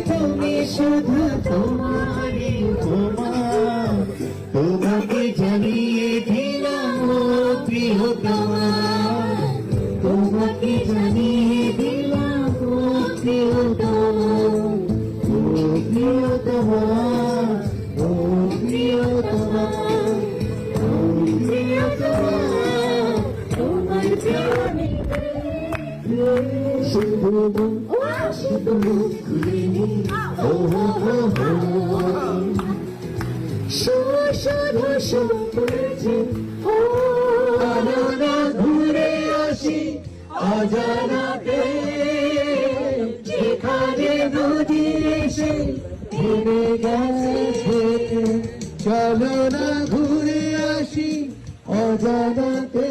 তুমি শুধু তোমারই উপমা, তোমাকে জানিয়ে দিলাম ও প্রিয়তমা, তোমাকে জানিয়ে দিলাম ও প্রিয়তমা, ও প্রিয়তমা, ও প্রিয়তমা, ও প্রিয়তমা, তোমার প্রেমে শুধু শুধু খুলিনি শুধু শুনছে অজানা ঘুরে আসি অজানাতে, যেখানে নদী এসে থেমে গেছে, চলো না ঘুরে আসি অজানাতে।